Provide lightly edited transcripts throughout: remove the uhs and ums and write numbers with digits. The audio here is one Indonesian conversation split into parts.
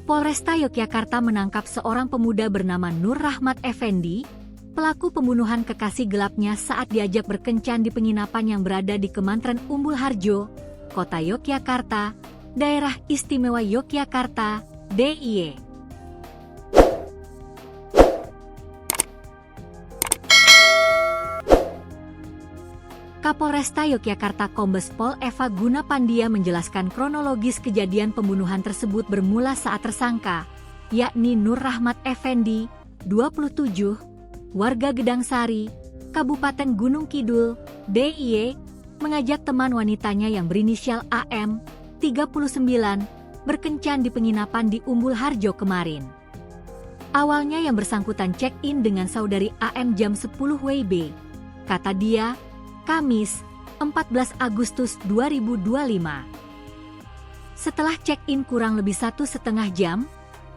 Polresta Yogyakarta menangkap seorang pemuda bernama Nur Rahmat Effendi, pelaku pembunuhan kekasih gelapnya saat diajak berkencan di penginapan yang berada di Kemantren Umbul Harjo, Kota Yogyakarta, Daerah Istimewa Yogyakarta, DIY. Kapolresta Yogyakarta Kombes Pol Eva Gunapandia menjelaskan kronologis kejadian pembunuhan tersebut bermula saat tersangka, yakni Nur Rahmat Effendi, 27, warga Gedang Sari, Kabupaten Gunung Kidul, DIY, mengajak teman wanitanya yang berinisial AM, 39, berkencan di penginapan di Umbul Harjo kemarin. Awalnya yang bersangkutan check-in dengan saudari AM jam 10 WIB, kata dia, Kamis, 14 Agustus 2025. Setelah check-in kurang lebih 1,5 jam,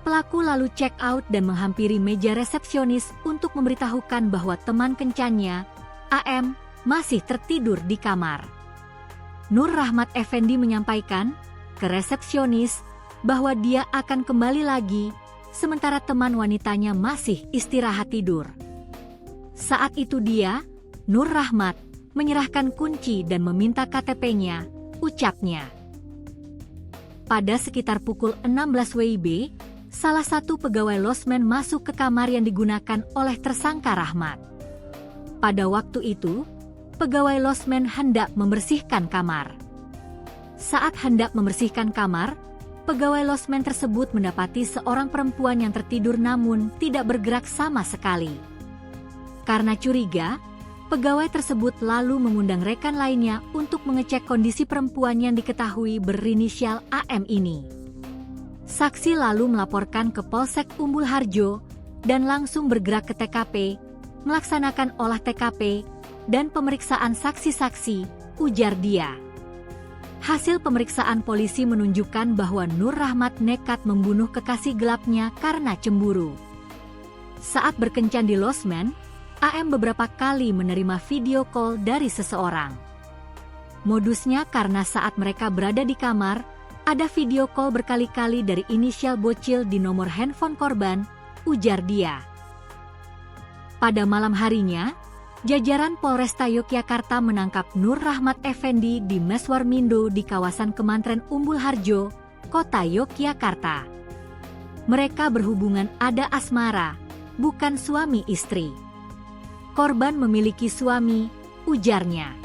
pelaku lalu check out dan menghampiri meja resepsionis untuk memberitahukan bahwa teman kencannya, AM, masih tertidur di kamar. Nur Rahmat Effendi menyampaikan ke resepsionis bahwa dia akan kembali lagi, sementara teman wanitanya masih istirahat tidur. Saat itu dia, Nur Rahmat, menyerahkan kunci dan meminta KTP-nya, ucapnya. Pada sekitar pukul 16 WIB, salah satu pegawai losmen masuk ke kamar yang digunakan oleh tersangka Rahmat. Pada waktu itu, pegawai losmen hendak membersihkan kamar. Saat hendak membersihkan kamar, pegawai losmen tersebut mendapati seorang perempuan yang tertidur namun tidak bergerak sama sekali. Karena curiga, pegawai tersebut lalu mengundang rekan lainnya untuk mengecek kondisi perempuan yang diketahui berinisial AM ini. Saksi lalu melaporkan ke Polsek Umbul Harjo dan langsung bergerak ke TKP, melaksanakan olah TKP, dan pemeriksaan saksi-saksi, ujar dia. Hasil pemeriksaan polisi menunjukkan bahwa Nur Rahmat nekat membunuh kekasih gelapnya karena cemburu. Saat berkencan di losmen, AM beberapa kali menerima video call dari seseorang. Modusnya karena saat mereka berada di kamar, ada video call berkali-kali dari inisial bocil di nomor handphone korban, ujar dia. Pada malam harinya, jajaran Polresta Yogyakarta menangkap Nur Rahmat Effendi di Meswarmindo di kawasan Kemantren Umbul Harjo, Kota Yogyakarta. Mereka berhubungan ada asmara, bukan suami istri. Korban memiliki suami, ujarnya.